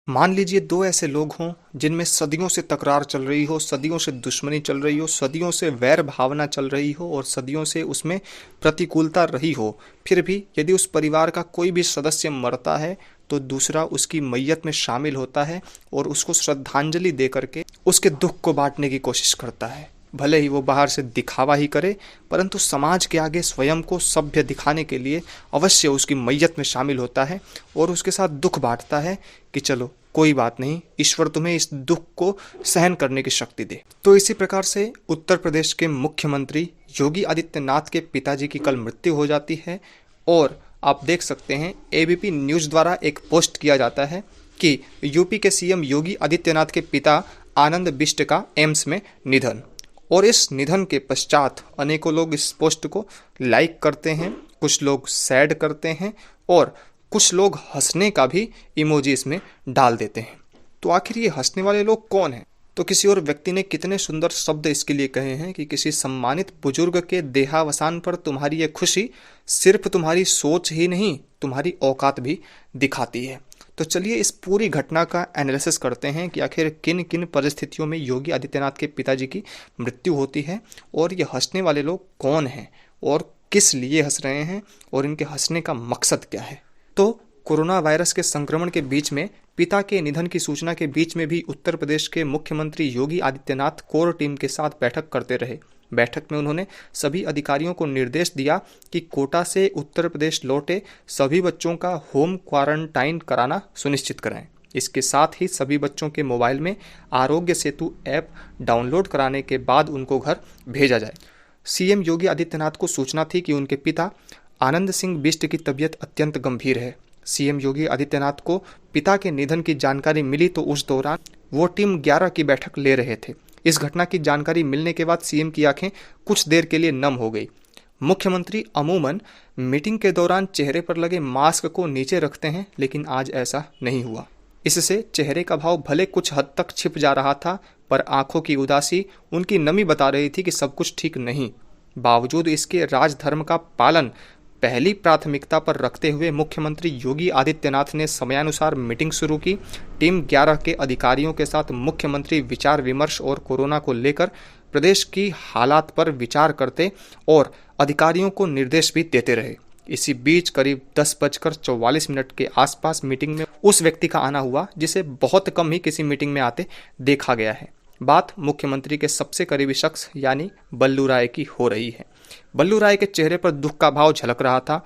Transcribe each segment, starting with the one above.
मान लीजिए दो ऐसे लोग हों जिनमें सदियों से तकरार चल रही हो, सदियों से दुश्मनी चल रही हो, सदियों से वैर भावना चल रही हो और सदियों से उसमें प्रतिकूलता रही हो। फिर भी यदि उस परिवार का कोई भी सदस्य मरता है तो दूसरा उसकी मैयत में शामिल होता है और उसको श्रद्धांजलि दे करके उसके दुख को बांटने की कोशिश करता है। भले ही वो बाहर से दिखावा ही करे, परंतु समाज के आगे स्वयं को सभ्य दिखाने के लिए अवश्य उसकी मैयत में शामिल होता है और उसके साथ दुख बांटता है कि चलो कोई बात नहीं, ईश्वर तुम्हें इस दुख को सहन करने की शक्ति दे। तो इसी प्रकार से उत्तर प्रदेश के मुख्यमंत्री योगी आदित्यनाथ के पिताजी की कल मृत्यु हो जाती है और आप देख सकते हैं एबीपी न्यूज़ द्वारा एक पोस्ट किया जाता है कि यूपी के सीएम योगी आदित्यनाथ के पिता आनंद बिष्ट का एम्स में निधन। और इस निधन के पश्चात अनेकों लोग इस पोस्ट को लाइक करते हैं, कुछ लोग सैड करते हैं और कुछ लोग हंसने का भी इमोजी इसमें डाल देते हैं। तो आखिर ये हंसने वाले लोग कौन हैं? तो किसी और व्यक्ति ने कितने सुंदर शब्द इसके लिए कहे हैं कि किसी सम्मानित बुजुर्ग के देहावसान पर तुम्हारी ये खुशी सिर्फ तुम्हारी सोच ही नहीं, तुम्हारी औकात भी दिखाती है। तो चलिए इस पूरी घटना का एनालिसिस करते हैं कि आखिर किन किन परिस्थितियों में योगी आदित्यनाथ के पिताजी की मृत्यु होती है और ये हंसने वाले लोग कौन हैं और किस लिए हंस रहे हैं और इनके हंसने का मकसद क्या है। तो कोरोना वायरस के संक्रमण के बीच में पिता के निधन की सूचना के बीच में भी उत्तर प्रदेश के मुख्यमंत्री योगी आदित्यनाथ कोर टीम के साथ बैठक करते रहे। बैठक में उन्होंने सभी अधिकारियों को निर्देश दिया कि कोटा से उत्तर प्रदेश लौटे सभी बच्चों का होम क्वारंटाइन कराना सुनिश्चित कराएं। इसके साथ ही सभी बच्चों के मोबाइल में आरोग्य सेतु ऐप डाउनलोड कराने के बाद उनको घर भेजा जाए। सीएम योगी आदित्यनाथ को सूचना थी कि उनके पिता आनंद सिंह बिष्ट की तबीयत अत्यंत गंभीर है। सीएम योगी आदित्यनाथ को पिता के निधन की जानकारी मिली तो उस दौरान वो टीम 11 की बैठक ले रहे थे। इस घटना की जानकारी मिलने के बाद सीएम की आंखें कुछ देर के लिए नम हो गई। मुख्यमंत्री अमूमन मीटिंग के दौरान चेहरे पर लगे मास्क को नीचे रखते हैं, लेकिन आज ऐसा नहीं हुआ। इससे चेहरे का भाव भले कुछ हद तक छिप जा रहा था, पर आंखों की उदासी उनकी नमी बता रही थी कि सब कुछ ठीक नहीं। बावजूद इसके राजधर्म का पालन पहली प्राथमिकता पर रखते हुए मुख्यमंत्री योगी आदित्यनाथ ने समयानुसार मीटिंग शुरू की। टीम 11 के अधिकारियों के साथ मुख्यमंत्री विचार विमर्श और कोरोना को लेकर प्रदेश की हालात पर विचार करते और अधिकारियों को निर्देश भी देते रहे। इसी बीच करीब 10:44 के आसपास मीटिंग में उस व्यक्ति का आना हुआ जिसे बहुत कम ही किसी मीटिंग में आते देखा गया है। बात मुख्यमंत्री के सबसे करीबी शख्स यानी बल्लू राय की हो रही है। बल्लू राय के चेहरे पर दुख का भाव झलक रहा था।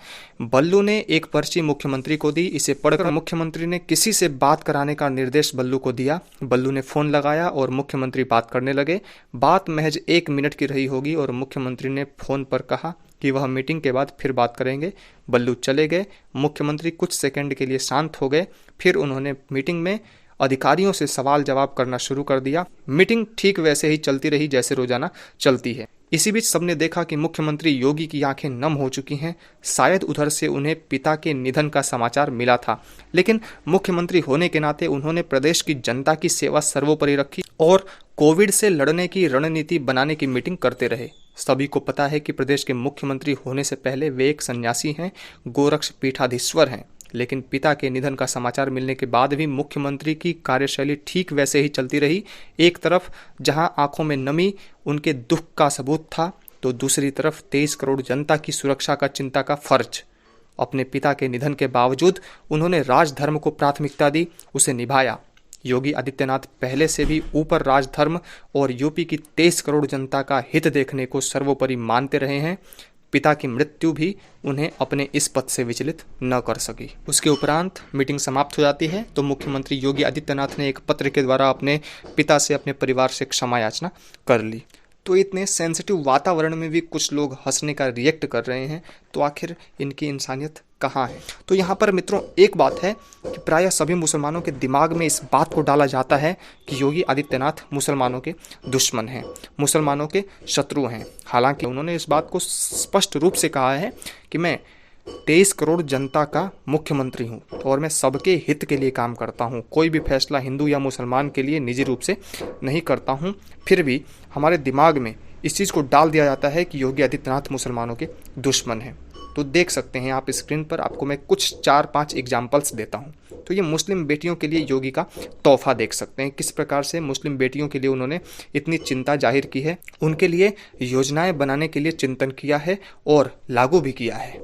बल्लू ने एक पर्ची मुख्यमंत्री को दी। इसे पढ़कर मुख्यमंत्री ने किसी से बात कराने का निर्देश बल्लू को दिया। बल्लू ने फोन लगाया और मुख्यमंत्री बात करने लगे। बात महज 1 मिनट की रही होगी और मुख्यमंत्री ने फोन पर कहा कि वह मीटिंग के बाद फिर बात करेंगे। बल्लू चले गए। मुख्यमंत्री कुछ सेकंड के लिए शांत हो गए। फिर उन्होंने मीटिंग में अधिकारियों से सवाल जवाब करना शुरू कर दिया। मीटिंग ठीक वैसे ही चलती रही जैसे रोजाना चलती है। इसी बीच सबने देखा कि मुख्यमंत्री योगी की आंखें नम हो चुकी हैं। शायद उधर से उन्हें पिता के निधन का समाचार मिला था, लेकिन मुख्यमंत्री होने के नाते उन्होंने प्रदेश की जनता की सेवा सर्वोपरि रखी और कोविड से लड़ने की रणनीति बनाने की मीटिंग करते रहे। सभी को पता है कि प्रदेश के मुख्यमंत्री होने से पहले वे एक सन्यासी हैं, गोरक्ष पीठाधीश्वर हैं, लेकिन पिता के निधन का समाचार मिलने के बाद भी मुख्यमंत्री की कार्यशैली ठीक वैसे ही चलती रही। एक तरफ जहां आंखों में नमी उनके दुख का सबूत था, तो दूसरी तरफ 23 करोड़ जनता की सुरक्षा का चिंता का फर्ज। अपने पिता के निधन के बावजूद उन्होंने राजधर्म को प्राथमिकता दी, उसे निभाया। योगी आदित्यनाथ पहले से भी ऊपर राजधर्म और यूपी की 23 करोड़ जनता का हित देखने को सर्वोपरि मानते रहे हैं। पिता की मृत्यु भी उन्हें अपने इस पद से विचलित न कर सकी। उसके उपरांत मीटिंग समाप्त हो जाती है तो मुख्यमंत्री योगी आदित्यनाथ ने एक पत्र के द्वारा अपने पिता से, अपने परिवार से क्षमा याचना कर ली। तो इतने सेंसिटिव वातावरण में भी कुछ लोग हंसने का रिएक्ट कर रहे हैं, तो आखिर इनकी इंसानियत कहाँ है? तो यहाँ पर मित्रों एक बात है कि प्रायः सभी मुसलमानों के दिमाग में इस बात को डाला जाता है कि योगी आदित्यनाथ मुसलमानों के दुश्मन हैं, मुसलमानों के शत्रु हैं। हालांकि उन्होंने इस बात को स्पष्ट रूप से कहा है कि मैं 23 करोड़ जनता का मुख्यमंत्री हूँ और मैं सबके हित के लिए काम करता हूँ। कोई भी फैसला हिंदू या मुसलमान के लिए निजी रूप से नहीं करता हूँ। फिर भी हमारे दिमाग में इस चीज़ को डाल दिया जाता है कि योगी आदित्यनाथ मुसलमानों के दुश्मन हैं। तो देख सकते हैं आप स्क्रीन पर, आपको मैं कुछ 4-5 एग्जाम्पल्स देता हूँ। तो ये मुस्लिम बेटियों के लिए योगी का तोहफा देख सकते हैं, किस प्रकार से मुस्लिम बेटियों के लिए उन्होंने इतनी चिंता जाहिर की है, उनके लिए योजनाएं बनाने के लिए चिंतन किया है और लागू भी किया है।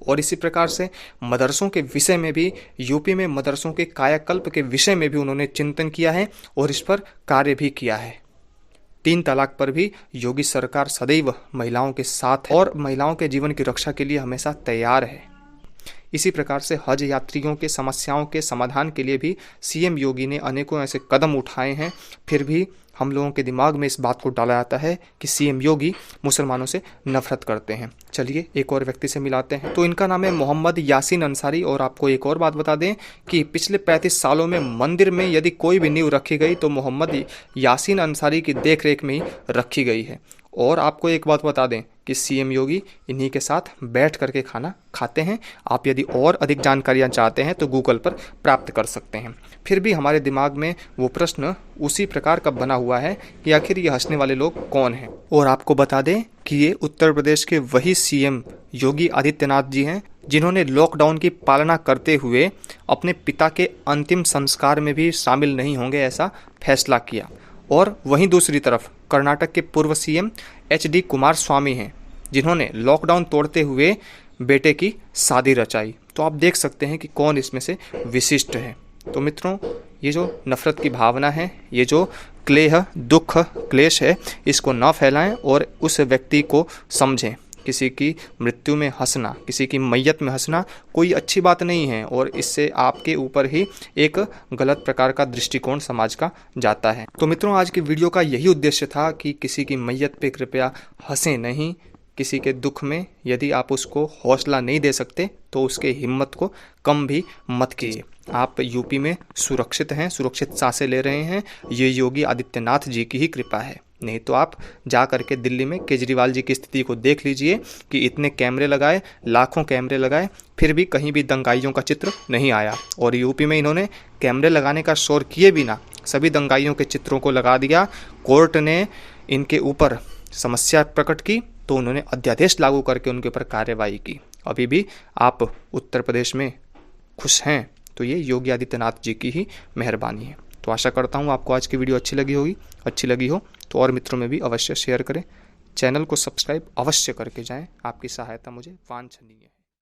और इसी प्रकार से मदरसों के विषय में भी, यूपी में मदरसों के कायाकल्प के विषय में भी उन्होंने चिंतन किया है और इस पर कार्य भी किया है। 3 तलाक पर भी योगी सरकार सदैव महिलाओं के साथ है और महिलाओं के जीवन की रक्षा के लिए हमेशा तैयार है। इसी प्रकार से हज यात्रियों के समस्याओं के समाधान के लिए भी सीएम योगी ने अनेकों ऐसे कदम उठाए हैं, फिर भी हम लोगों के दिमाग में इस बात को डाला जाता है कि सीएम योगी मुसलमानों से नफरत करते हैं। चलिए एक और व्यक्ति से मिलाते हैं। तो इनका नाम है मोहम्मद यासीन अंसारी। और आपको एक और बात बता दें कि पिछले 35 सालों में मंदिर में यदि कोई भी नींव रखी गई तो मोहम्मद यासीन अंसारी की देखरेख में ही रखी गई है। और आपको एक बात बता दें कि सीएम योगी इन्हीं के साथ बैठ करके खाना खाते हैं। आप यदि और अधिक जानकारियां चाहते हैं तो गूगल पर प्राप्त कर सकते हैं। फिर भी हमारे दिमाग में वो प्रश्न उसी प्रकार का बना हुआ है कि आखिर ये हंसने वाले लोग कौन हैं। और आपको बता दें कि ये उत्तर प्रदेश के वही सीएम योगी आदित्यनाथ जी हैं जिन्होंने लॉकडाउन की पालना करते हुए अपने पिता के अंतिम संस्कार में भी शामिल नहीं होंगे ऐसा फैसला किया। और वहीं दूसरी तरफ कर्नाटक के पूर्व सीएम HD कुमारस्वामी हैं जिन्होंने लॉकडाउन तोड़ते हुए बेटे की शादी रचाई। तो आप देख सकते हैं कि कौन इसमें से विशिष्ट है। तो मित्रों, ये जो नफरत की भावना है, ये जो क्लेह, दुख, क्लेश है, इसको न फैलाएं और उस व्यक्ति को समझें। किसी की मृत्यु में हंसना, किसी की मैयत में हंसना कोई अच्छी बात नहीं है और इससे आपके ऊपर ही एक गलत प्रकार का दृष्टिकोण समाज का जाता है। तो मित्रों, आज की वीडियो का यही उद्देश्य था कि किसी की मैयत पे कृपया हंसें नहीं। किसी के दुख में यदि आप उसको हौसला नहीं दे सकते तो उसके हिम्मत को कम भी मत कीजिए। आप यूपी में सुरक्षित हैं, सुरक्षित सांसें ले रहे हैं, ये योगी आदित्यनाथ जी की ही कृपा है। नहीं तो आप जा करके दिल्ली में केजरीवाल जी की स्थिति को देख लीजिए कि इतने कैमरे लगाए, लाखों कैमरे लगाए, फिर भी कहीं भी दंगाइयों का चित्र नहीं आया। और यूपी में इन्होंने कैमरे लगाने का शोर किए बिना सभी दंगाइयों के चित्रों को लगा दिया। कोर्ट ने इनके ऊपर समस्या प्रकट की तो उन्होंने अध्यादेश लागू करके उनके ऊपर कार्रवाई की। अभी भी आप उत्तर प्रदेश में खुश हैं तो ये योगी आदित्यनाथ जी की ही मेहरबानी है। तो आशा करता हूँ आपको आज की वीडियो अच्छी लगी हो तो और मित्रों में भी अवश्य शेयर करें। चैनल को सब्सक्राइब अवश्य करके जाएं। आपकी सहायता मुझे वांछनीय है।